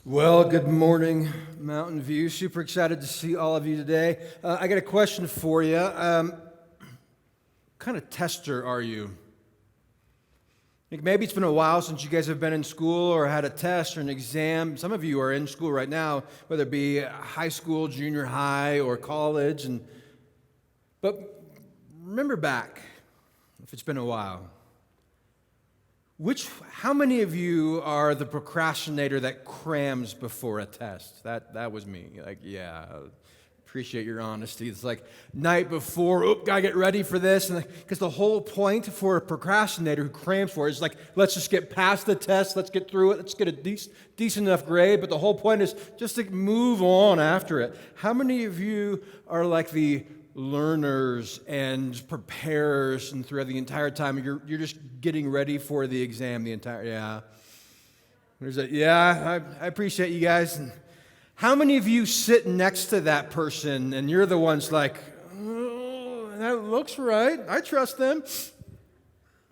Well, good morning, Mountainview. Super excited to see all of you today. I got a question for you. What kind of tester are you? Like maybe it's been a while since you guys have been in school or had a test or an exam. Some of you are in school right now, whether it be high school, junior high, or college. But remember back, if it's been a while. How many of you are the procrastinator that crams before a test? That was me. Like, yeah, appreciate your honesty. It's like night before, gotta get ready for this. And because the whole point for a procrastinator who crams for it is like, let's just get past the test, let's get through it, let's get a decent enough grade. But the whole point is just to move on after it. How many of you are like the learners and preparers, and throughout the entire time you're just getting ready for the exam I appreciate you guys. And how many of you sit next to that person and you're the ones like, oh, that looks right, I trust them?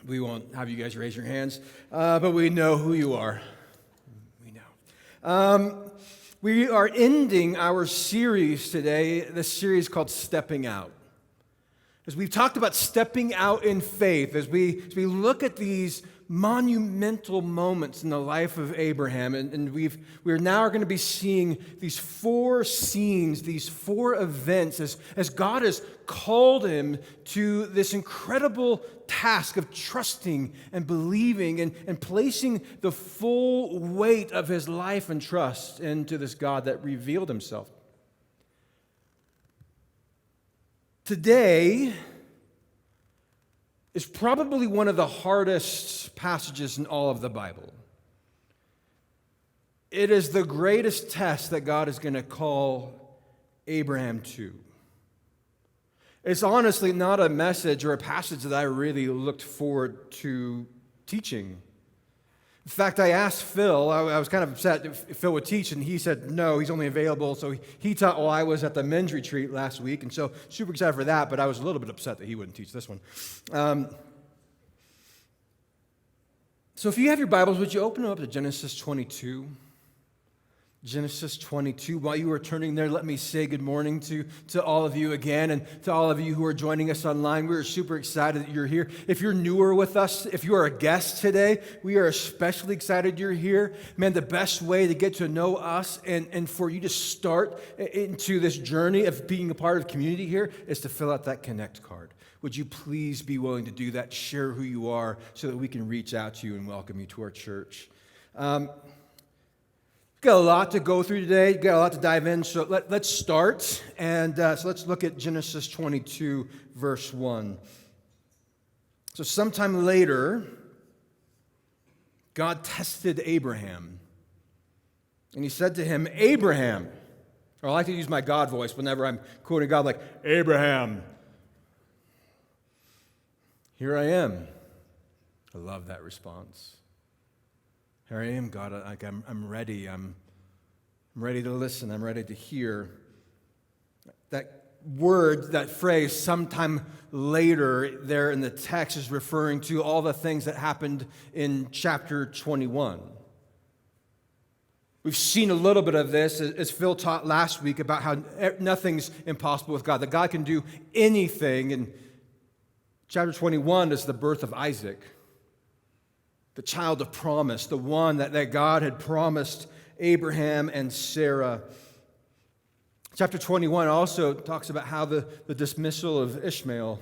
We won't have you guys raise your hands, but we know who you are. We know. We are ending our series today, this series called Stepping Out. As we've talked about stepping out in faith, as we look at these monumental moments in the life of Abraham, and we're now going to be seeing these four scenes, these four events, as God has called him to this incredible task of trusting and believing and placing the full weight of his life and trust into this God that revealed himself. Today is probably one of the hardest passages in all of the Bible. It is the greatest test that God is going to call Abraham to. It's honestly not a message or a passage that I really looked forward to teaching. In fact, I asked Phil, I was kind of upset if Phil would teach, and he said no, he's only available. So he taught while I was at the men's retreat last week, and so super excited for that, but I was a little bit upset that he wouldn't teach this one. So if you have your Bibles, would you open them up to Genesis 22? Genesis 22. While you are turning there, let me say good morning to all of you again, and to all of you who are joining us online. We're super excited that you're here. If you're newer with us, if you are a guest today, we are especially excited you're here. Man, the best way to get to know us and for you to start into this journey of being a part of community here is to fill out that Connect card. Would you please be willing to do that, share who you are, so that we can reach out to you and welcome you to our church. We've got a lot to go through today. We've got a lot to dive in. So let's start. And so let's look at Genesis 22, verse 1. So sometime later, God tested Abraham. And he said to him, Abraham. Or I like to use my God voice whenever I'm quoting God, like, Abraham. Here I am. I love that response. Here I am, God. I'm ready. I'm ready to listen. I'm ready to hear. That word, that phrase, sometime later there in the text is referring to all the things that happened in chapter 21. We've seen a little bit of this as Phil taught last week about how nothing's impossible with God, that God can do anything. And chapter 21 is the birth of Isaac, the child of promise, the one that God had promised Abraham and Sarah. Chapter 21 also talks about how the dismissal of Ishmael,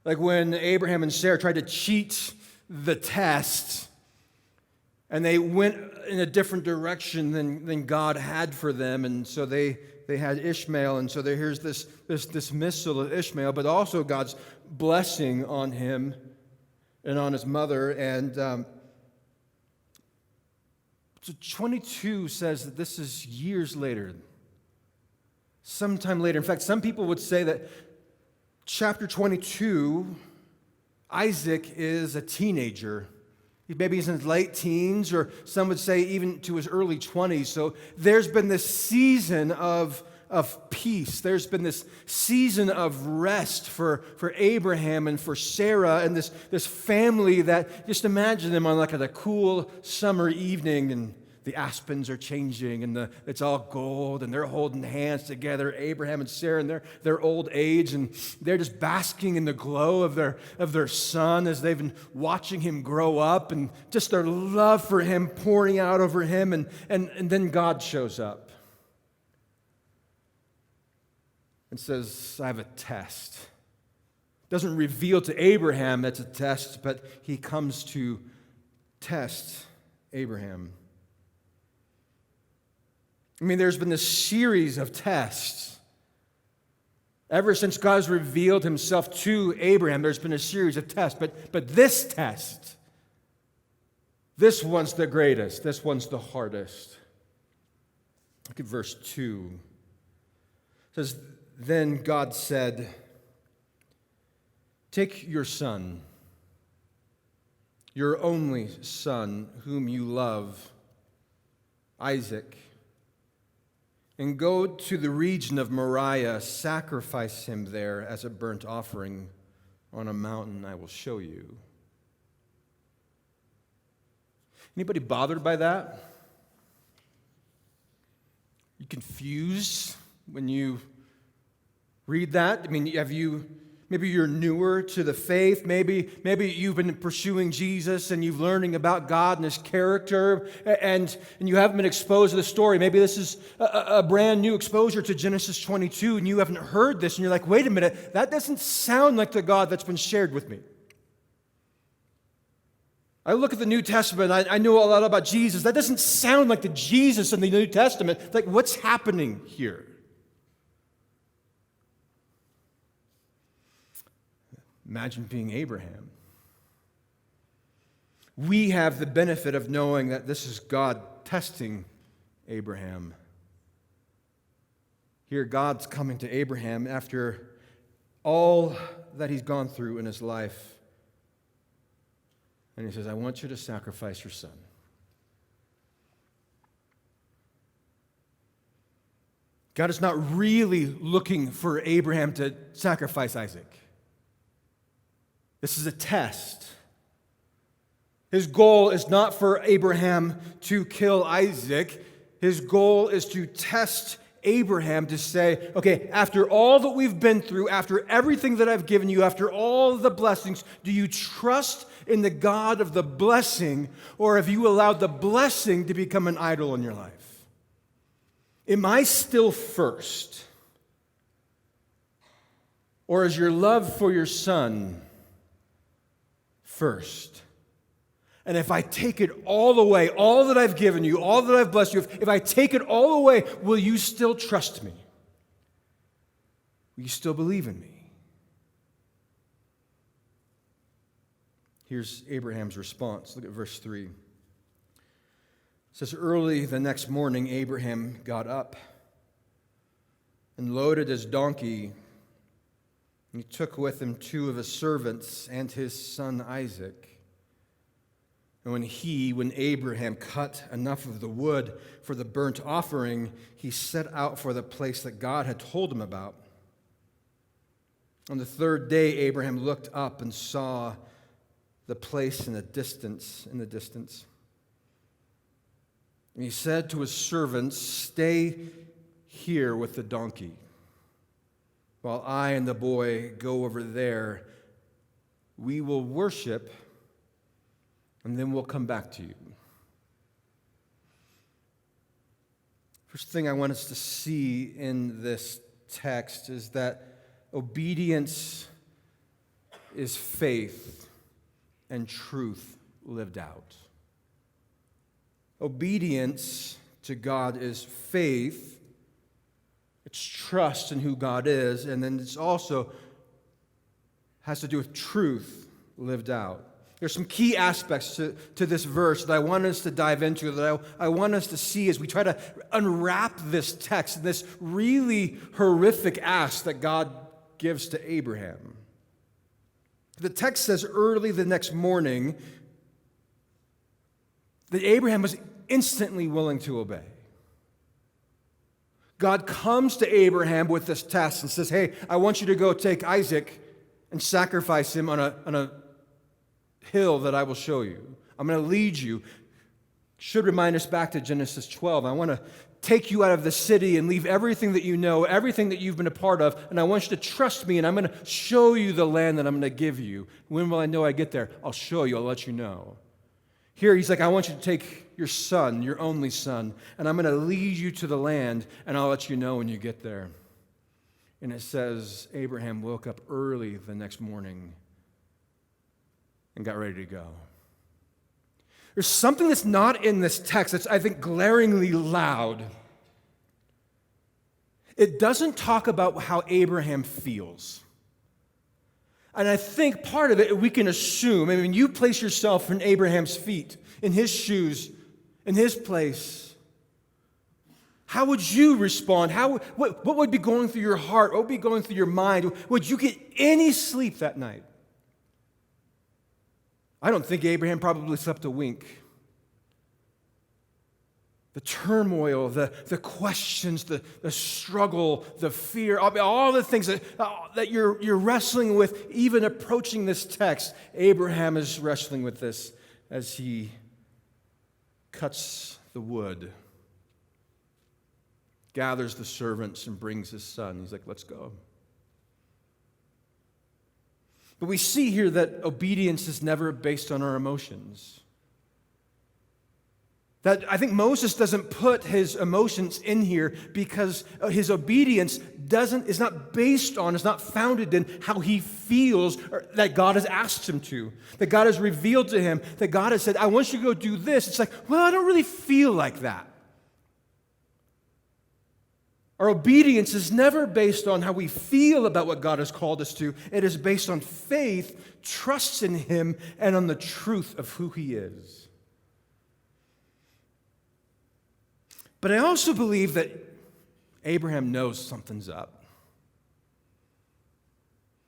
like when Abraham and Sarah tried to cheat the test and they went in a different direction than God had for them, and so they had Ishmael, and so here's this dismissal of Ishmael, but also God's blessing on him and on his mother. And so 22 says that this is years later, sometime later. In fact, some people would say that chapter 22, Isaac is a teenager. Maybe he's in his late teens, or some would say even to his early 20s. So there's been this season of peace. There's been this season of rest for Abraham and for Sarah and this family that, just imagine them on like a cool summer evening, and the aspens are changing, and it's all gold, and they're holding hands together, Abraham and Sarah in their old age, and they're just basking in the glow of their son as they've been watching him grow up, and just their love for him pouring out over him, and then God shows up and says, I have a test. Doesn't reveal to Abraham that's a test, but he comes to test Abraham. I mean, there's been this series of tests. Ever since God's revealed himself to Abraham, there's been a series of tests. But this test, this one's the greatest. This one's the hardest. Look at verse 2. It says, Then God said, Take your son, your only son, whom you love, Isaac, and go to the region of Moriah, sacrifice him there as a burnt offering on a mountain I will show you. Anybody bothered by that? You confused when you read that? I mean, maybe you're newer to the faith. Maybe you've been pursuing Jesus and you've learning about God and his character, and you haven't been exposed to the story. Maybe this is a brand new exposure to Genesis 22, and you haven't heard this, and you're like, wait a minute, that doesn't sound like the God that's been shared with me. I look at the New Testament, I know a lot about Jesus. That doesn't sound like the Jesus in the New Testament. Like, what's happening here? Imagine being Abraham. We have the benefit of knowing that this is God testing Abraham. Here, God's coming to Abraham after all that he's gone through in his life. And he says, I want you to sacrifice your son. God is not really looking for Abraham to sacrifice Isaac. This is a test. His goal is not for Abraham to kill Isaac. His goal is to test Abraham to say, okay, after all that we've been through, after everything that I've given you, after all the blessings, do you trust in the God of the blessing, or have you allowed the blessing to become an idol in your life? Am I still first? Or is your love for your son first? And if I take it all away, all that I've given you, all that I've blessed you, if I take it all away, will you still trust me? Will you still believe in me? Here's Abraham's response. Look at verse 3. It says, Early the next morning, Abraham got up and loaded his donkey. He took with him 2 of his servants and his son Isaac. And when Abraham cut enough of the wood for the burnt offering, he set out for the place that God had told him about. On the 3rd day, Abraham looked up and saw the place in the distance. And he said to his servants, Stay here with the donkey, while I and the boy go over there. We will worship, and then we'll come back to you. First thing I want us to see in this text is that obedience is faith and truth lived out. Obedience to God is faith. It's trust in who God is, and then it's also has to do with truth lived out. There's some key aspects to this verse that I want us to dive into, that I want us to see as we try to unwrap this text, this really horrific ask that God gives to Abraham. The text says early the next morning that Abraham was instantly willing to obey. God comes to Abraham with this test and says, hey, I want you to go take Isaac and sacrifice him on a hill that I will show you. I'm going to lead you. Should remind us back to Genesis 12. I want to take you out of the city and leave everything that you know, everything that you've been a part of, and I want you to trust me, and I'm going to show you the land that I'm going to give you. When will I know I get there? I'll show you. I'll let you know. Here, he's like, I want you to take your son, your only son, and I'm going to lead you to the land, and I'll let you know when you get there. And it says, Abraham woke up early the next morning and got ready to go. There's something that's not in this text that's, I think, glaringly loud. It doesn't talk about how Abraham feels. And I think part of it we can assume, I mean, you place yourself in Abraham's feet, in his shoes, in his place. How would you respond? What would be going through your heart? What would be going through your mind? Would you get any sleep that night? I don't think Abraham probably slept a wink. The turmoil, the questions, the struggle, the fear, all the things that you're wrestling with, even approaching this text, Abraham is wrestling with this as he cuts the wood, gathers the servants, and brings his son. He's like, let's go. But we see here that obedience is never based on our emotions. That I think Moses doesn't put his emotions in here because his obedience is not based on, is not founded in how he feels or that God has asked him to, that God has revealed to him, that God has said, I want you to go do this. It's like, well, I don't really feel like that. Our obedience is never based on how we feel about what God has called us to. It is based on faith, trust in Him, and on the truth of who He is. But I also believe that Abraham knows something's up.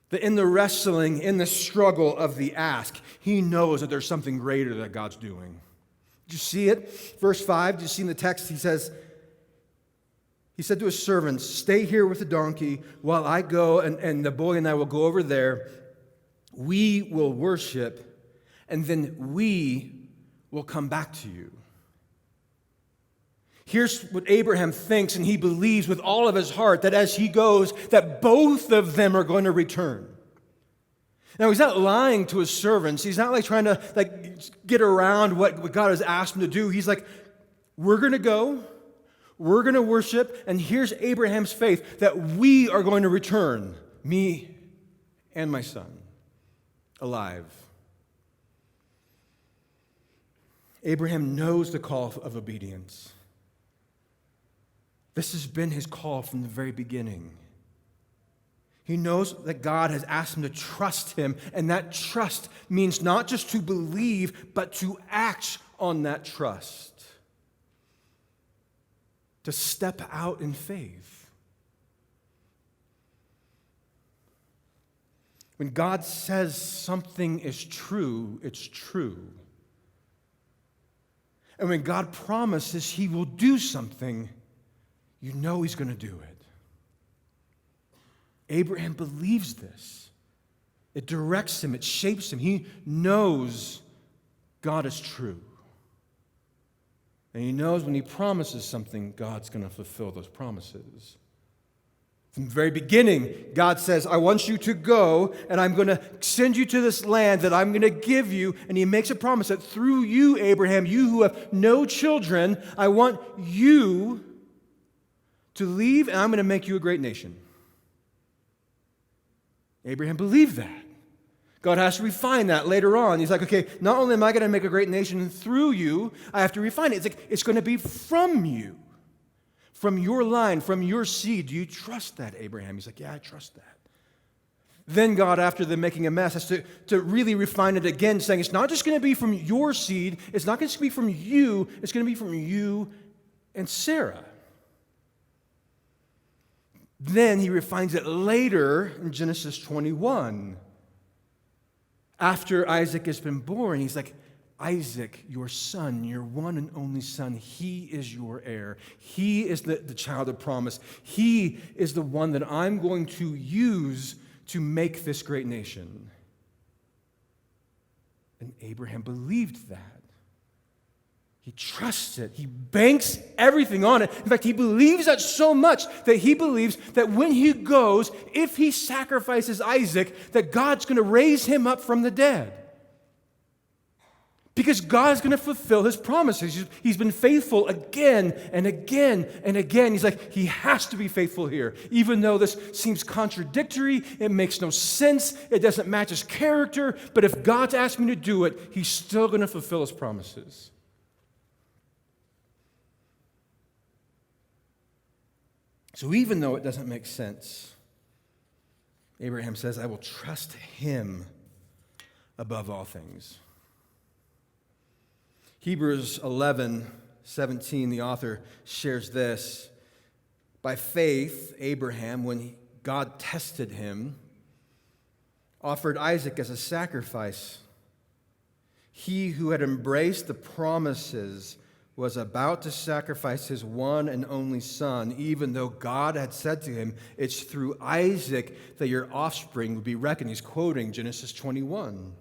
That in the wrestling, in the struggle of the ask, he knows that there's something greater that God's doing. Did you see it? Verse 5, did you see in the text? He said to his servants, stay here with the donkey while I go, and the boy and I will go over there. We will worship, and then we will come back to you. Here's what Abraham thinks, and he believes with all of his heart that as he goes, that both of them are going to return. Now, he's not lying to his servants. He's not trying to get around what God has asked him to do. He's like, we're going to go. We're going to worship, and here's Abraham's faith that we are going to return, me and my son, alive. Abraham knows the call of obedience. This has been his call from the very beginning. He knows that God has asked him to trust him, and that trust means not just to believe, but to act on that trust. To step out in faith. When God says something is true, it's true. And when God promises He will do something, you know He's going to do it. Abraham believes this. It directs him, it shapes him. He knows God is true. And he knows when he promises something, God's going to fulfill those promises. From the very beginning, God says, I want you to go, and I'm going to send you to this land that I'm going to give you. And he makes a promise that through you, Abraham, you who have no children, I want you to leave, and I'm going to make you a great nation. Abraham believed that. God has to refine that later on. He's like, okay, not only am I going to make a great nation through you, I have to refine it. It's going to be from you, from your line, from your seed. Do you trust that, Abraham? He's like, yeah, I trust that. Then God, after them making a mess, has to really refine it again, saying it's not just going to be from your seed. It's not going to be from you. It's going to be from you and Sarah. Then he refines it later in Genesis 21. After Isaac has been born, he's like, Isaac, your son, your one and only son, he is your heir. He is the child of promise. He is the one that I'm going to use to make this great nation. And Abraham believed that. He trusts it. He banks everything on it. In fact, he believes that so much that he believes that when he goes, if he sacrifices Isaac, that God's going to raise him up from the dead. Because God's going to fulfill his promises. He's been faithful again and again and again. He's like, he has to be faithful here. Even though this seems contradictory, it makes no sense, it doesn't match his character, but if God's asked me to do it, he's still going to fulfill his promises. So even though it doesn't make sense, Abraham says, I will trust him above all things. Hebrews 11:17, the author shares this. By faith, Abraham, when God tested him, offered Isaac as a sacrifice. He who had embraced the promises was about to sacrifice his one and only son, even though God had said to him, it's through Isaac that your offspring would be reckoned. He's quoting Genesis 21.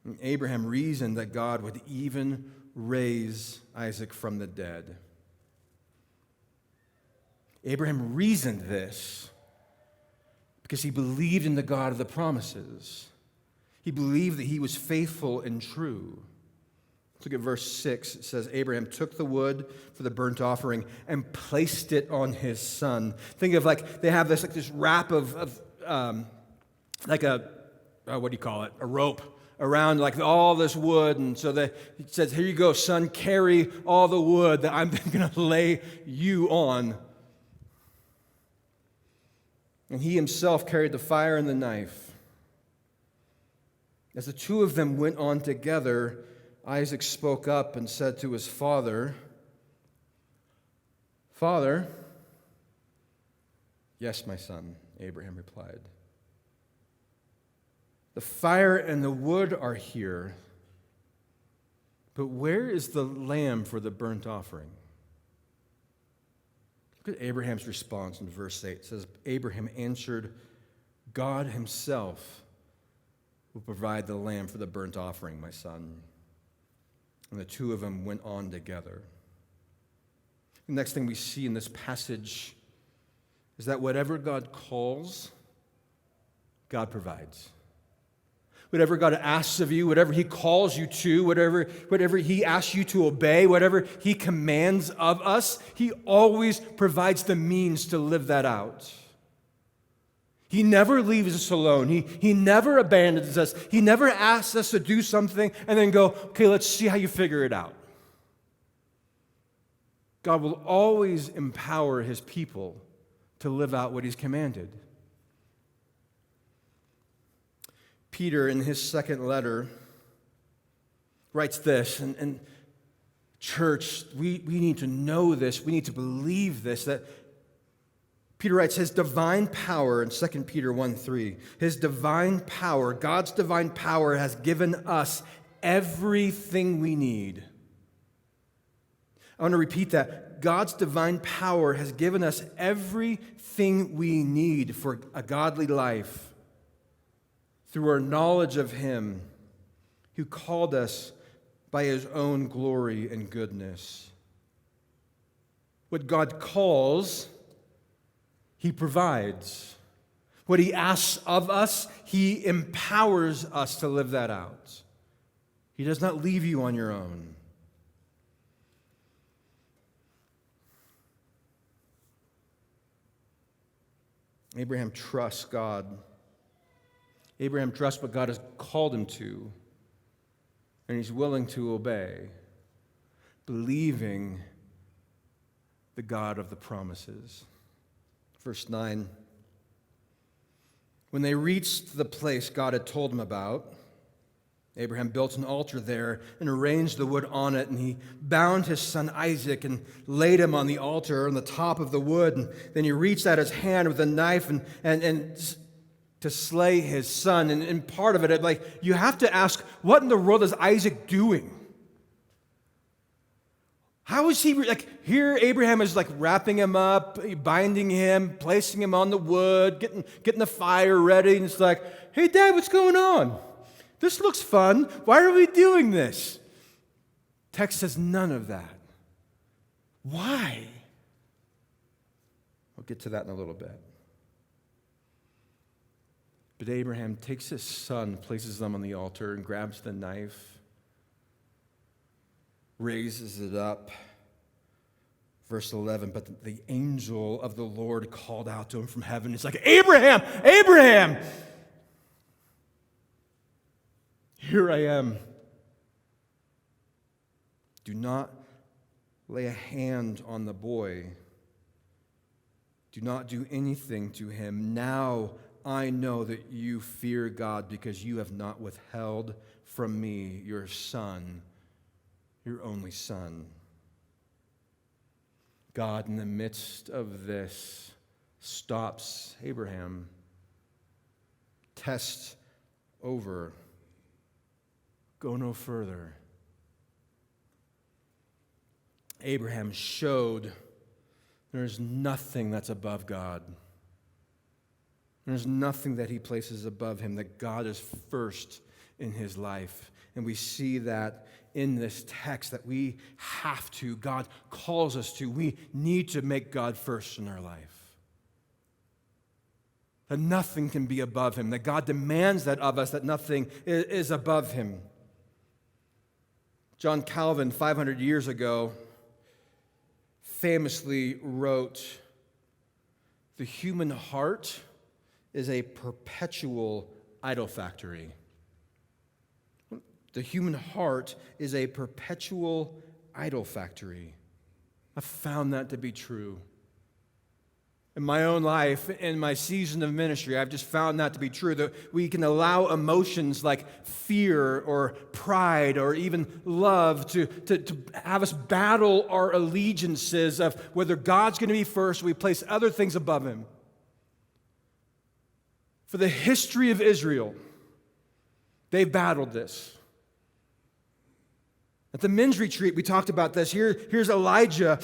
And Abraham reasoned that God would even raise Isaac from the dead. Abraham reasoned this because he believed in the God of the promises. He believed that he was faithful and true. Look at verse 6. It says, Abraham took the wood for the burnt offering and placed it on his son. Think of like, they have this wrap of what do you call it? A rope around like all this wood. And so he says, here you go, son, carry all the wood that I'm going to lay you on. And he himself carried the fire and the knife. As the two of them went on together, Isaac spoke up and said to his father, Father. Yes, my son, Abraham replied. The fire and the wood are here, but where is the lamb for the burnt offering? Look at Abraham's response in verse 8. It says, Abraham answered, God himself will provide the lamb for the burnt offering, my son. And the two of them went on together. The next thing we see in this passage is that whatever God calls, God provides. Whatever God asks of you, whatever he calls you to, whatever he asks you to obey, whatever he commands of us, he always provides the means to live that out. He never leaves us alone. He never abandons us. He never asks us to do something and then go, okay, let's see how you figure it out. God will always empower his people to live out what he's commanded. Peter, in his second letter, writes this, and church, we need to know this, we need to believe this, that Peter writes, his divine power, in 2 Peter 1:3, his divine power, God's divine power has given us everything we need. I want to repeat that. God's divine power has given us everything we need for a godly life through our knowledge of him who called us by his own glory and goodness. What God calls, he provides. What he asks of us, he empowers us to live that out. He does not leave you on your own. Abraham trusts God. Abraham trusts what God has called him to, and he's willing to obey, believing the God of the promises. Verse 9, when they reached the place God had told him about, Abraham built an altar there and arranged the wood on it, and he bound his son Isaac and laid him on the altar on the top of the wood. And then he reached out his hand with a knife and to slay his son. And part of it, like, you have to ask, what in the world is Isaac doing? How is he, here Abraham is wrapping him up, binding him, placing him on the wood, getting the fire ready, and it's like, hey, Dad, what's going on? This looks fun. Why are we doing this? Text says none of that. Why? We'll get to that in a little bit. But Abraham takes his son, places them on the altar, and grabs the knife, raises it up. Verse 11, but the angel of the Lord called out to him from heaven. He's like, Abraham, Abraham! Here I am. Do not lay a hand on the boy. Do not do anything to him. Now I know that you fear God because you have not withheld from me your son, your only son. God, in the midst of this, stops Abraham. Test over. Go no further. Abraham showed there's nothing that's above God. There's nothing that he places above him, that God is first in his life. And we see that in this text that we have to, God calls us to, we need to make God first in our life. That nothing can be above him, that God demands that of us, that nothing is above him. John Calvin, 500 years ago, famously wrote, "The human heart is a perpetual idol factory." The human heart is a perpetual idol factory. I've found that to be true. In my own life, in my season of ministry, I've just found that to be true, that we can allow emotions like fear or pride or even love to have us battle our allegiances of whether God's going to be first or we place other things above him. For the history of Israel, they've battled this. At the men's retreat, we talked about this. Here's Elijah,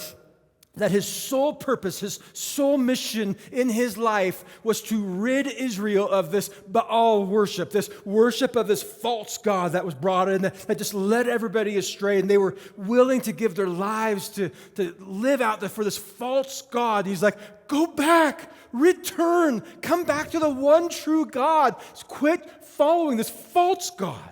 that his sole purpose, his sole mission in his life was to rid Israel of this Baal worship, this worship of this false god that was brought in that just led everybody astray. And they were willing to give their lives to live out for this false god. He's like, go back, return, come back to the one true God. Quit following this false god.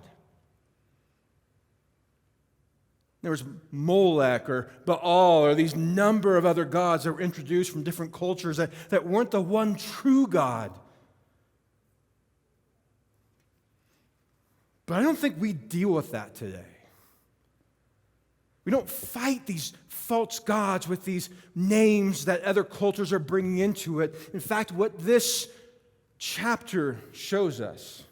There was Molech or Baal or these number of other gods that were introduced from different cultures that weren't the one true God. But I don't think we deal with that today. We don't fight these false gods with these names that other cultures are bringing into it. In fact, what this chapter shows us,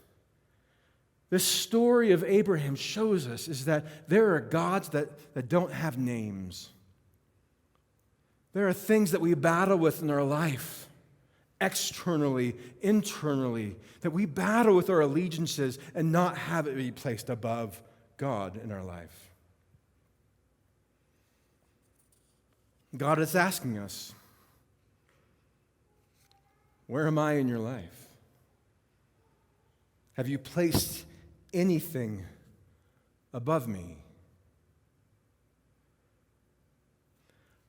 this story of Abraham shows us, is that there are gods that don't have names. There are things that we battle with in our life, externally, internally, that we battle with our allegiances and not have it be placed above God in our life. God is asking us, where am I in your life? Have you placed anything above me?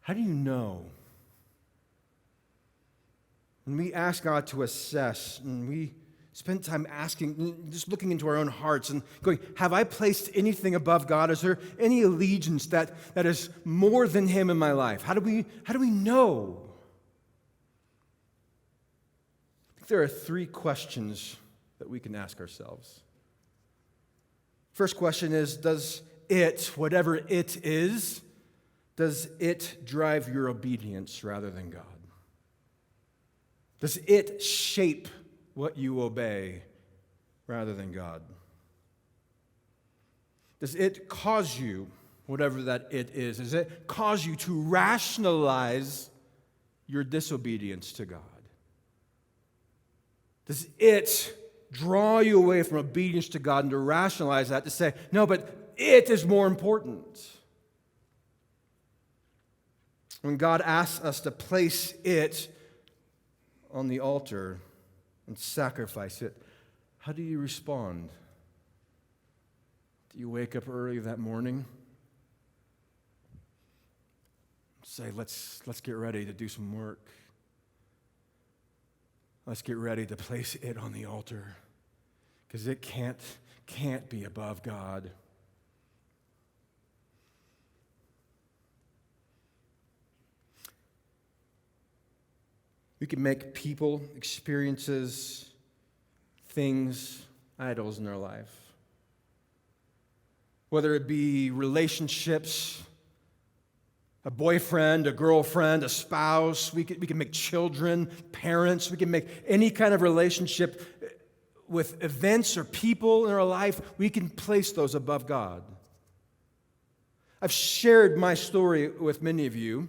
How do you know? When we ask God to assess, and we spend time asking, just looking into our own hearts and going, have I placed anything above God? Is there any allegiance that is more than him in my life? How do we know? I think there are three questions that we can ask ourselves. First question is, does it, whatever it is, does it drive your obedience rather than God? Does it shape what you obey rather than God? Does it cause you, whatever that it is, does it cause you to rationalize your disobedience to God? Does it draw you away from obedience to God and to rationalize that, to say, no, but it is more important? When God asks us to place it on the altar and sacrifice it, how do you respond? Do you wake up early that morning? say, let's get ready to do some work. Let's get ready to place it on the altar, because it can't be above God. We can make people, experiences, things, idols in our life. Whether it be relationships, a boyfriend, a girlfriend, a spouse, we can make children, parents, we can make any kind of relationship with events or people in our life, we can place those above God. I've shared my story with many of you.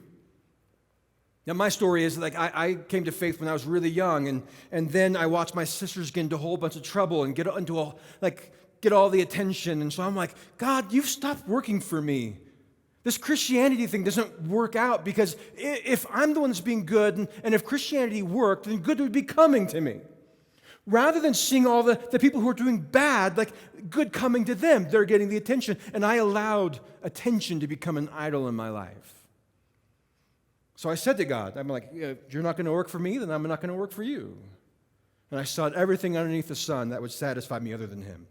Now, my story is like I came to faith when I was really young, and then I watched my sisters get into a whole bunch of trouble and get all the attention. And so I'm like, God, you've stopped working for me. This Christianity thing doesn't work out, because if I'm the one that's being good, and if Christianity worked, then good would be coming to me. Rather than seeing all the people who are doing bad, like good coming to them, they're getting the attention. And I allowed attention to become an idol in my life. So I said to God, I'm like, if you're not going to work for me, then I'm not going to work for you. And I sought everything underneath the sun that would satisfy me other than Him.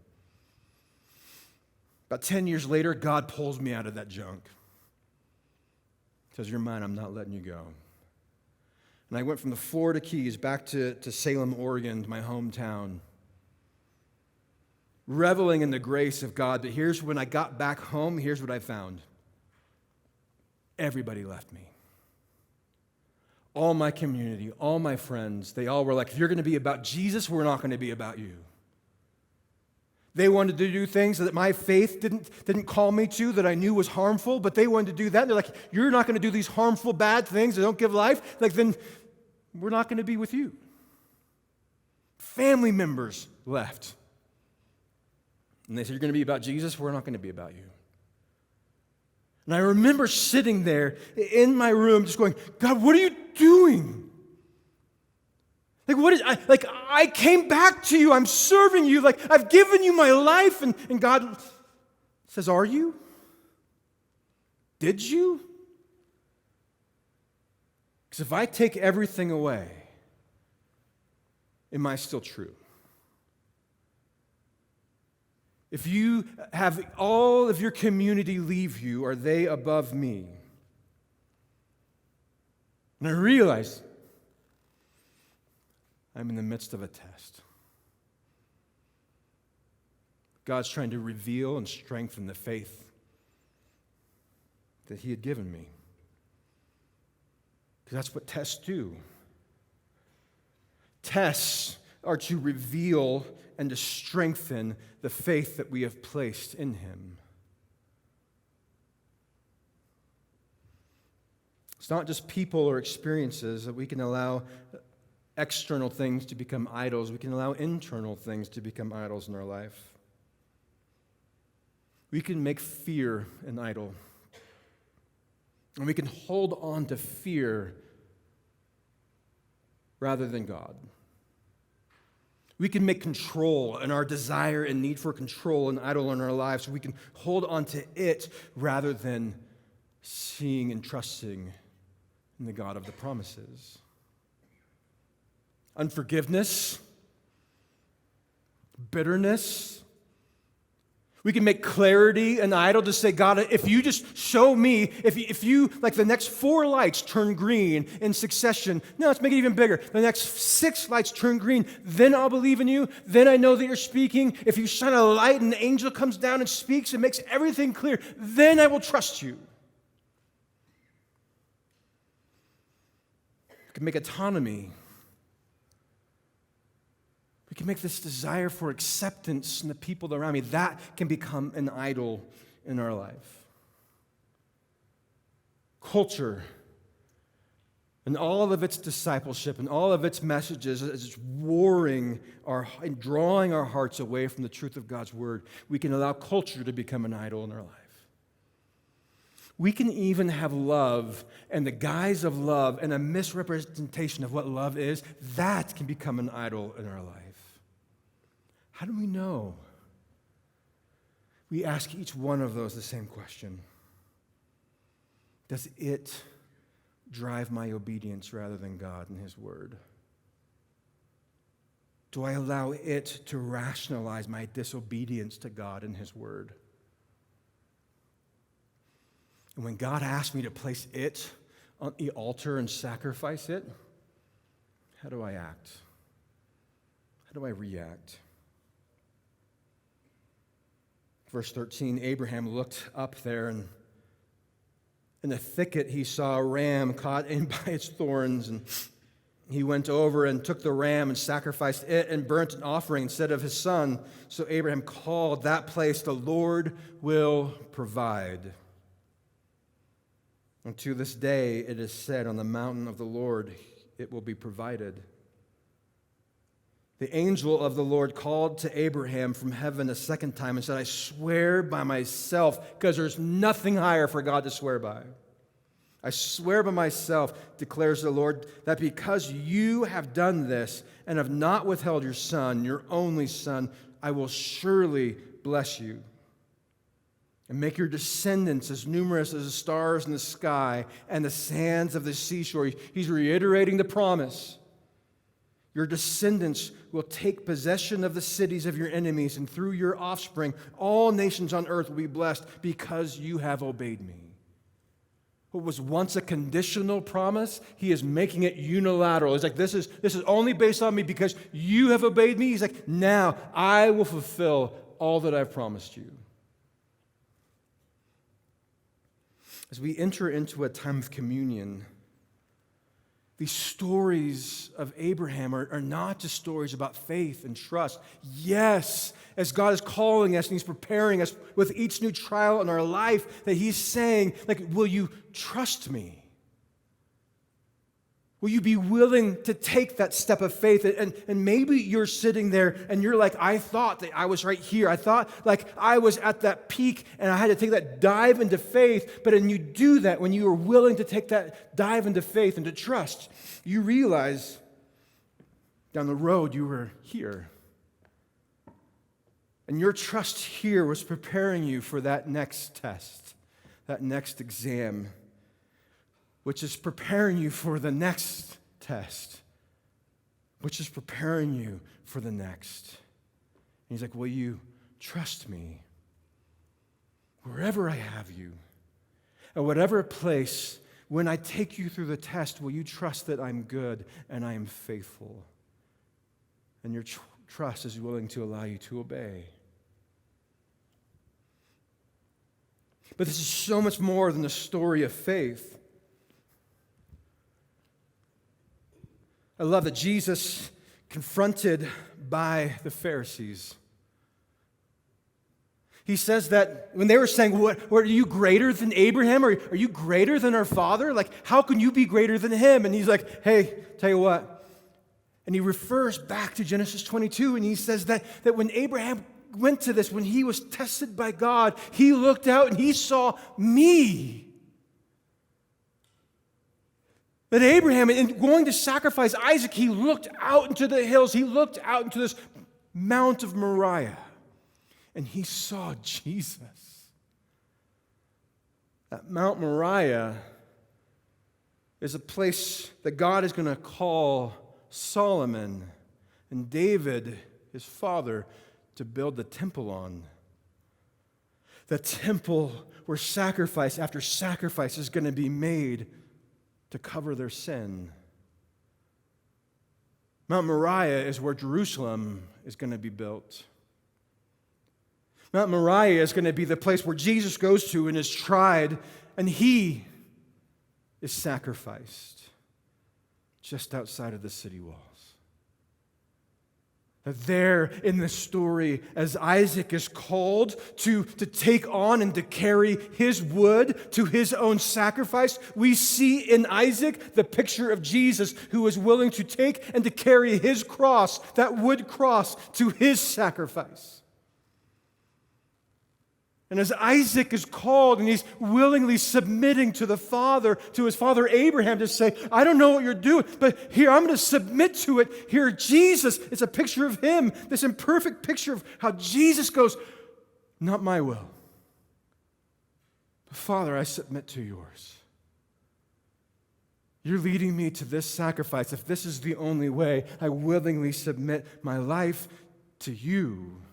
About 10 years later, God pulls me out of that junk. He says, you're mine, I'm not letting you go. And I went from the Florida Keys back to Salem, Oregon, my hometown, reveling in the grace of God. But here's when I got back home, here's what I found. Everybody left me. All my community, all my friends, they all were like, if you're going to be about Jesus, we're not going to be about you. They wanted to do things that my faith didn't call me to, that I knew was harmful, but they wanted to do that. And they're like, you're not going to do these harmful, bad things that don't give life. Like, then we're not going to be with you. Family members left. And they said, you're going to be about Jesus, we're not going to be about you. And I remember sitting there in my room just going, God, what are you doing? I came back to you. I'm serving you. Like, I've given you my life. And God says, are you? Did you? Because if I take everything away, am I still true? If you have all of your community leave you, are they above me? And I realized I'm in the midst of a test. God's trying to reveal and strengthen the faith that He had given me. Because that's what tests do. Tests are to reveal and to strengthen the faith that we have placed in Him. It's not just people or experiences that we can allow external things to become idols. We can allow internal things to become idols in our life. We can make fear an idol. And we can hold on to fear rather than God. We can make control and our desire and need for control an idol in our lives. So we can hold on to it rather than seeing and trusting in the God of the promises. Unforgiveness, bitterness. We can make clarity an idol to say, God, if you just show me, if you, like the next 4 lights turn green in succession, no, let's make it even bigger. The next 6 lights turn green, then I'll believe in you. Then I know that you're speaking. If you shine a light and an angel comes down and speaks and makes everything clear, then I will trust you. We can make autonomy. We can make this desire for acceptance in the people around me. That can become an idol in our life. Culture and all of its discipleship and all of its messages is warring and drawing our hearts away from the truth of God's word. We can allow culture to become an idol in our life. We can even have love and the guise of love and a misrepresentation of what love is. That can become an idol in our life. How do we know? We ask each one of those the same question. Does it drive my obedience rather than God and His Word? Do I allow it to rationalize my disobedience to God and His Word? And when God asks me to place it on the altar and sacrifice it, how do I act? How do I react? Verse 13, Abraham looked up there, and in the thicket he saw a ram caught in by its thorns, and he went over and took the ram and sacrificed it and burnt an offering instead of his son. So Abraham called that place, "The Lord will provide." And to this day it is said, "On the mountain of the Lord it will be provided." The angel of the Lord called to Abraham from heaven a second time and said, "I swear by myself," because there's nothing higher for God to swear by. "I swear by myself, declares the Lord, that because you have done this and have not withheld your son, your only son, I will surely bless you and make your descendants as numerous as the stars in the sky and the sands of the seashore." He's reiterating the promise. Your descendants will take possession of the cities of your enemies, and through your offspring, all nations on earth will be blessed because you have obeyed me. What was once a conditional promise, he is making it unilateral. He's like, this is only based on me because you have obeyed me. He's like, now I will fulfill all that I've promised you. As we enter into a time of communion, these stories of Abraham are not just stories about faith and trust. Yes, as God is calling us and He's preparing us with each new trial in our life, that He's saying, like, will you trust me? Will you be willing to take that step of faith? And maybe you're sitting there and you're like, I thought that I was right here. I thought like I was at that peak and I had to take that dive into faith. But when you do that, when you are willing to take that dive into faith and to trust, you realize down the road you were here. And your trust here was preparing you for that next test, that next exam, which is preparing you for the next test, which is preparing you for the next. And He's like, will you trust me wherever I have you? At whatever place, when I take you through the test, will you trust that I'm good and I am faithful? And your trust is willing to allow you to obey. But this is so much more than a story of faith. I love that Jesus, confronted by the Pharisees, He says that when they were saying, what are you greater than Abraham? Or are you greater than our father? Like, how can you be greater than him? And He's like, hey, tell you what. And He refers back to Genesis 22, and He says that when Abraham went to this, when he was tested by God, he looked out and he saw me. That Abraham, in going to sacrifice Isaac, he looked out into the hills. He looked out into this Mount of Moriah, and he saw Jesus. That Mount Moriah is a place that God is going to call Solomon and David, his father, to build the temple on. The temple where sacrifice after sacrifice is going to be made to cover their sin. Mount Moriah is where Jerusalem is going to be built. Mount Moriah is going to be the place where Jesus goes to and is tried, and He is sacrificed just outside of the city walls. That there in the story, as Isaac is called to take on and to carry his wood to his own sacrifice, we see in Isaac the picture of Jesus, who is willing to take and to carry his cross, that wood cross, to his sacrifice. And as Isaac is called and he's willingly submitting to his father Abraham, to say, I don't know what you're doing, but here, I'm going to submit to it. Here, Jesus, it's a picture of him, this imperfect picture of how Jesus goes, not my will, but Father, I submit to yours. You're leading me to this sacrifice. If this is the only way, I willingly submit my life to you.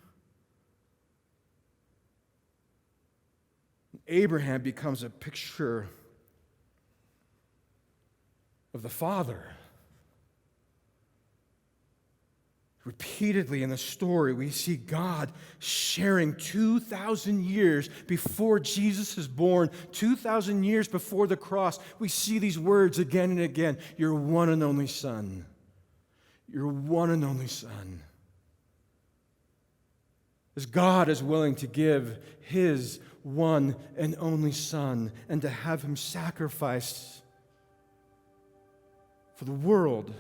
Abraham becomes a picture of the Father. Repeatedly in the story, we see God sharing 2,000 years before Jesus is born, 2,000 years before the cross. We see these words again and again. Your one and only Son. Your one and only Son. As God is willing to give His one and only Son and to have Him sacrificed for the world,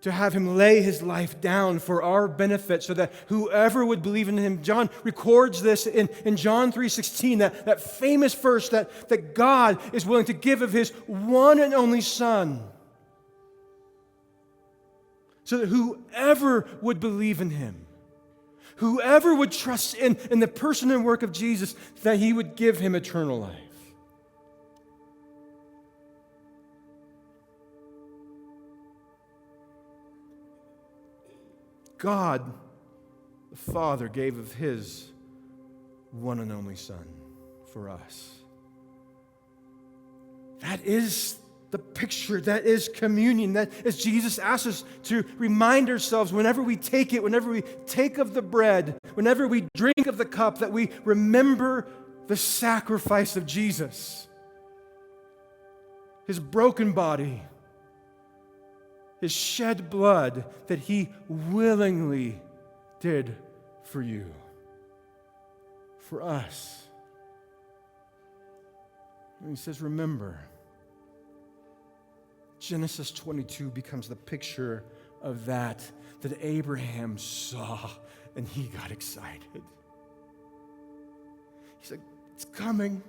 to have Him lay His life down for our benefit so that whoever would believe in Him. John records this in John 3:16, that famous verse that God is willing to give of His one and only Son so that whoever would believe in Him, whoever would trust in the person and work of Jesus, that He would give him eternal life. God, the Father, gave of His one and only Son for us. That is the picture, that is communion, that is Jesus asks us to remind ourselves whenever we take it, whenever we take of the bread, whenever we drink of the cup, that we remember the sacrifice of Jesus, His broken body, His shed blood that He willingly did for you, for us. And He says, remember. Genesis 22 becomes the picture of that Abraham saw, and he got excited. He's like, it's coming.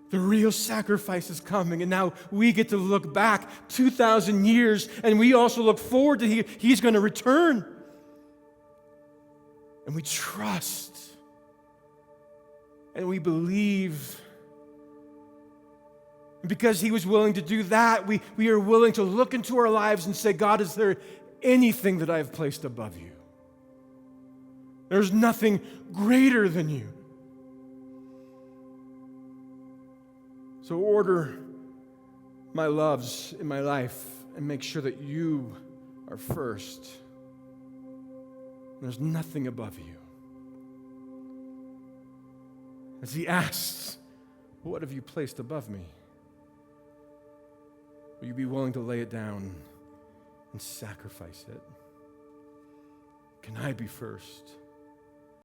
The real sacrifice is coming, and now we get to look back 2,000 years, and we also look forward to He's going to return. And we trust, and we believe. And because He was willing to do that, we are willing to look into our lives and say, God, is there anything that I have placed above you? There's nothing greater than you. So order my loves in my life and make sure that you are first. There's nothing above you. As He asks, what have you placed above me? Will you be willing to lay it down and sacrifice it? Can I be first?